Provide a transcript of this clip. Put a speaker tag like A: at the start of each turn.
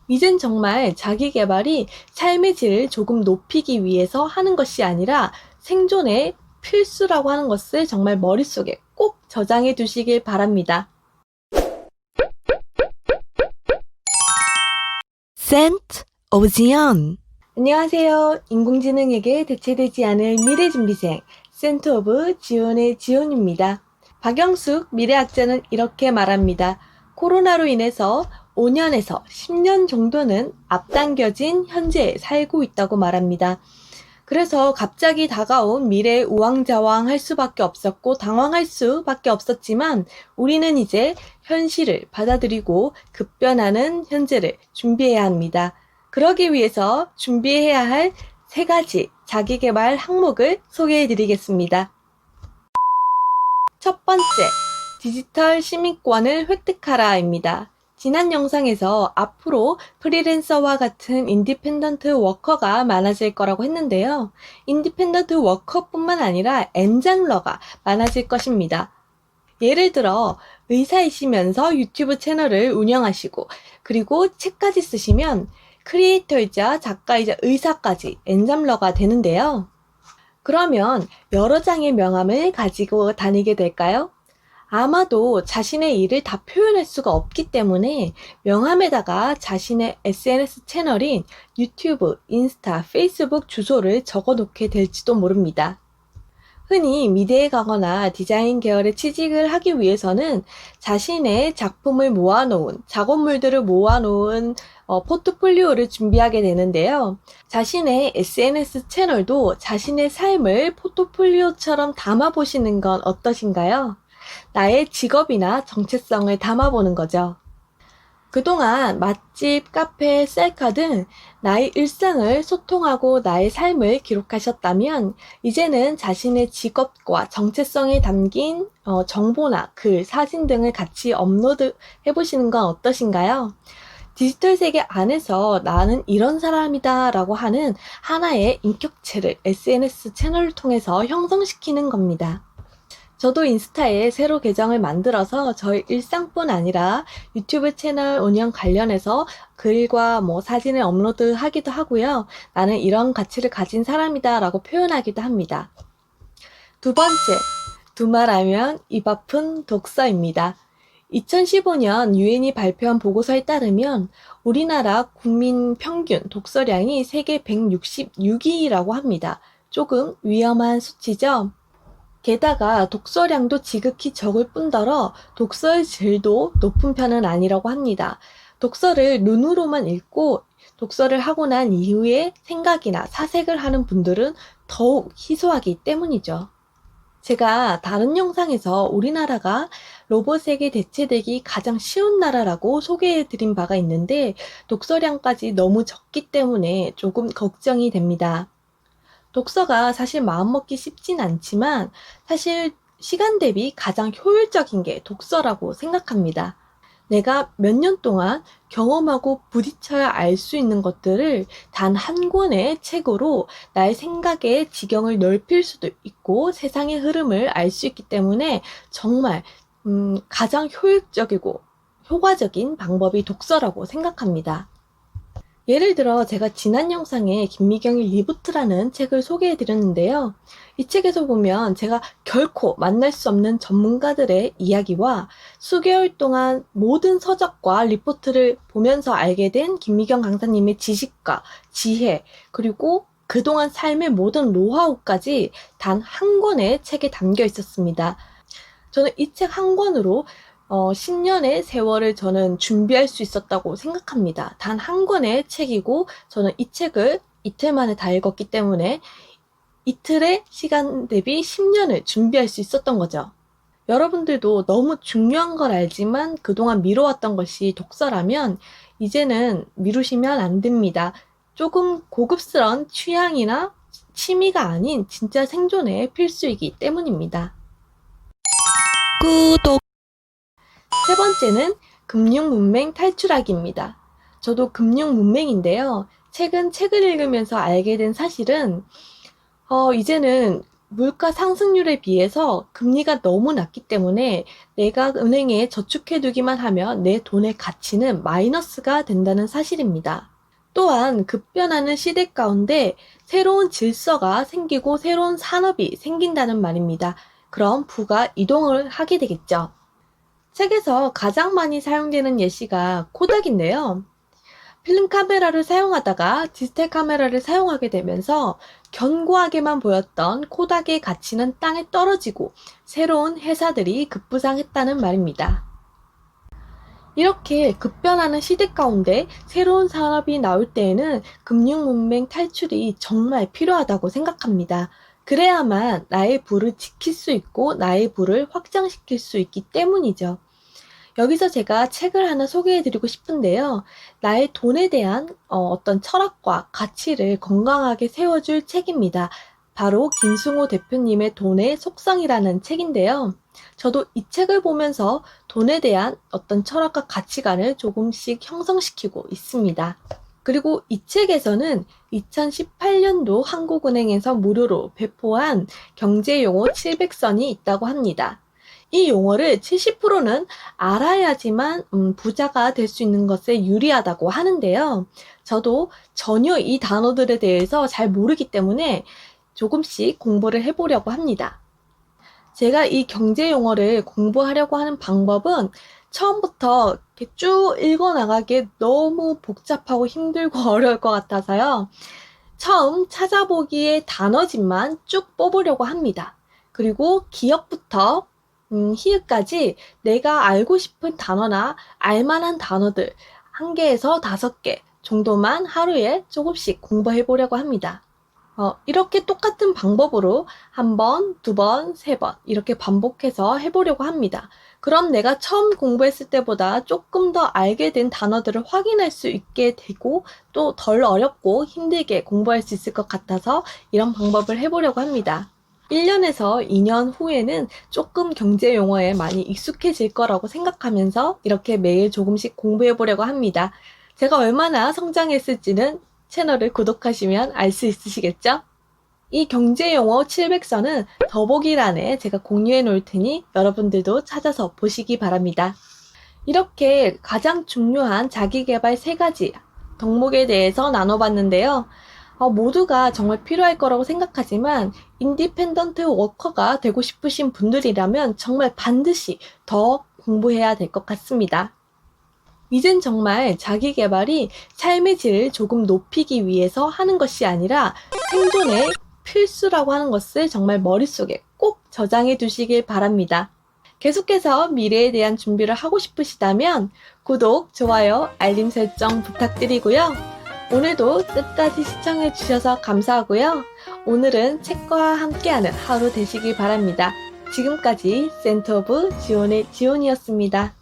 A: 이젠 정말 자기 개발이 삶의 질을 조금 높이기 위해서 하는 것이 아니라 생존의 필수라고 하는 것을 정말 머릿속에 꼭 저장해 두시길 바랍니다.
B: Scent of Zion.
A: 안녕하세요. 인공지능에게 대체되지 않을 미래준비생 센터 오브 지온의 지온입니다. 박영숙 미래학자는 이렇게 말합니다. 코로나로 인해서 5년에서 10년 정도는 앞당겨진 현재에 살고 있다고 말합니다. 그래서 갑자기 다가온 미래에 우왕좌왕할 수밖에 없었고 당황할 수밖에 없었지만 우리는 이제 현실을 받아들이고 급변하는 현재를 준비해야 합니다. 그러기 위해서 준비해야 할 3가지 자기계발 항목을 소개해 드리겠습니다. 첫 번째, 디지털 시민권을 획득하라입니다. 지난 영상에서 앞으로 프리랜서와 같은 인디펜던트 워커가 많아질 거라고 했는데요. 인디펜던트 워커뿐만 아니라 엔장러가 많아질 것입니다. 예를 들어 의사이시면서 유튜브 채널을 운영하시고 그리고 책까지 쓰시면 크리에이터이자 작가이자 의사까지 엔잡러가 되는데요. 그러면 여러 장의 명함을 가지고 다니게 될까요? 아마도 자신의 일을 다 표현할 수가 없기 때문에 명함에다가 자신의 SNS 채널인 유튜브, 인스타, 페이스북 주소를 적어 놓게 될지도 모릅니다. 흔히 미대에 가거나 디자인 계열에 취직을 하기 위해서는 자신의 작품을 모아놓은, 작업물들을 모아놓은 포트폴리오를 준비하게 되는데요. 자신의 SNS 채널도 자신의 삶을 포트폴리오처럼 담아보시는 건 어떠신가요? 나의 직업이나 정체성을 담아보는 거죠. 그동안 맛집, 카페, 셀카 등 나의 일상을 소통하고 나의 삶을 기록하셨다면 이제는 자신의 직업과 정체성이 담긴 정보나 글, 사진 등을 같이 업로드 해보시는 건 어떠신가요? 디지털 세계 안에서 나는 이런 사람이다 라고 하는 하나의 인격체를 SNS 채널을 통해서 형성시키는 겁니다. 저도 인스타에 새로 계정을 만들어서 저의 일상뿐 아니라 유튜브 채널 운영 관련해서 글과 사진을 업로드하기도 하고요. 나는 이런 가치를 가진 사람이다 라고 표현하기도 합니다. 두 번째, 두말하면 입 아픈 독서입니다. 2015년 유엔이 발표한 보고서에 따르면 우리나라 국민 평균 독서량이 세계 166위라고 합니다. 조금 위험한 수치죠? 게다가 독서량도 지극히 적을 뿐더러 독서의 질도 높은 편은 아니라고 합니다. 독서를 눈으로만 읽고 독서를 하고 난 이후에 생각이나 사색을 하는 분들은 더욱 희소하기 때문이죠. 제가 다른 영상에서 우리나라가 로봇에게 대체되기 가장 쉬운 나라라고 소개해 드린 바가 있는데 독서량까지 너무 적기 때문에 조금 걱정이 됩니다. 독서가 사실 마음먹기 쉽진 않지만 사실 시간 대비 가장 효율적인 게 독서라고 생각합니다. 내가 몇 년 동안 경험하고 부딪혀야 알 수 있는 것들을 단 한 권의 책으로 나의 생각의 지경을 넓힐 수도 있고 세상의 흐름을 알 수 있기 때문에 정말 가장 효율적이고 효과적인 방법이 독서라고 생각합니다. 예를 들어 제가 지난 영상에 김미경의 리부트라는 책을 소개해 드렸는데요. 이 책에서 보면 제가 결코 만날 수 없는 전문가들의 이야기와 수개월 동안 모든 서적과 리포트를 보면서 알게 된 김미경 강사님의 지식과 지혜, 그리고 그동안 삶의 모든 노하우까지 단 한 권의 책에 담겨 있었습니다. 저는 이 책 한 권으로 10년의 세월을 저는 준비할 수 있었다고 생각합니다. 단 한 권의 책이고 저는 이 책을 이틀 만에 다 읽었기 때문에 이틀의 시간 대비 10년을 준비할 수 있었던 거죠. 여러분들도 너무 중요한 걸 알지만 그동안 미뤄왔던 것이 독서라면 이제는 미루시면 안 됩니다. 조금 고급스러운 취향이나 취미가 아닌 진짜 생존의 필수이기 때문입니다.
B: 구독.
A: 세 번째는 금융문맹 탈출하기입니다. 저도 금융문맹인데요. 최근 책을 읽으면서 알게 된 사실은 이제는 물가 상승률에 비해서 금리가 너무 낮기 때문에 내가 은행에 저축해두기만 하면 내 돈의 가치는 마이너스가 된다는 사실입니다. 또한 급변하는 시대 가운데 새로운 질서가 생기고 새로운 산업이 생긴다는 말입니다. 그럼 부가 이동을 하게 되겠죠. 책에서 가장 많이 사용되는 예시가 코닥인데요. 필름 카메라를 사용하다가 디지털 카메라를 사용하게 되면서 견고하게만 보였던 코닥의 가치는 땅에 떨어지고 새로운 회사들이 급부상했다는 말입니다. 이렇게 급변하는 시대 가운데 새로운 산업이 나올 때에는 금융문맹 탈출이 정말 필요하다고 생각합니다. 그래야만 나의 부를 지킬 수 있고 나의 부를 확장시킬 수 있기 때문이죠. 여기서 제가 책을 하나 소개해드리고 싶은데요. 나의 돈에 대한 어떤 철학과 가치를 건강하게 세워줄 책입니다. 바로 김승호 대표님의 돈의 속성이라는 책인데요. 저도 이 책을 보면서 돈에 대한 어떤 철학과 가치관을 조금씩 형성시키고 있습니다. 그리고 이 책에서는 2018년도 한국은행에서 무료로 배포한 경제용어 700선이 있다고 합니다. 이 용어를 70%는 알아야지만 부자가 될 수 있는 것에 유리하다고 하는데요. 저도 전혀 이 단어들에 대해서 잘 모르기 때문에 조금씩 공부를 해보려고 합니다. 제가 이 경제 용어를 공부하려고 하는 방법은 처음부터 이렇게 쭉 읽어나가기에 너무 복잡하고 힘들고 어려울 것 같아서요. 처음 찾아보기에 단어집만 쭉 뽑으려고 합니다. 그리고 기억부터 히읗까지 내가 알고 싶은 단어나 알만한 단어들 1개에서 5개 정도만 하루에 조금씩 공부해 보려고 합니다. 이렇게 똑같은 방법으로 1번, 2번, 3번 이렇게 반복해서 해보려고 합니다. 그럼 내가 처음 공부했을 때보다 조금 더 알게 된 단어들을 확인할 수 있게 되고 또 덜 어렵고 힘들게 공부할 수 있을 것 같아서 이런 방법을 해보려고 합니다. 1년에서 2년 후에는 조금 경제 용어에 많이 익숙해질 거라고 생각하면서 이렇게 매일 조금씩 공부해 보려고 합니다. 제가 얼마나 성장했을지는 채널을 구독하시면 알 수 있으시겠죠? 이 경제 용어 700선은 더보기란에 제가 공유해 놓을 테니 여러분들도 찾아서 보시기 바랍니다. 이렇게 가장 중요한 자기계발 3가지 덕목에 대해서 나눠봤는데요. 모두가 정말 필요할 거라고 생각하지만 인디펜던트 워커가 되고 싶으신 분들이라면 정말 반드시 더 공부해야 될 것 같습니다. 이젠 정말 자기 개발이 삶의 질을 조금 높이기 위해서 하는 것이 아니라 생존의 필수라고 하는 것을 정말 머릿속에 꼭 저장해 두시길 바랍니다. 계속해서 미래에 대한 준비를 하고 싶으시다면 구독, 좋아요, 알림 설정 부탁드리고요. 오늘도 끝까지 시청해 주셔서 감사하고요. 오늘은 책과 함께하는 하루 되시길 바랍니다. 지금까지 센터 오브 지온의 지온이었습니다.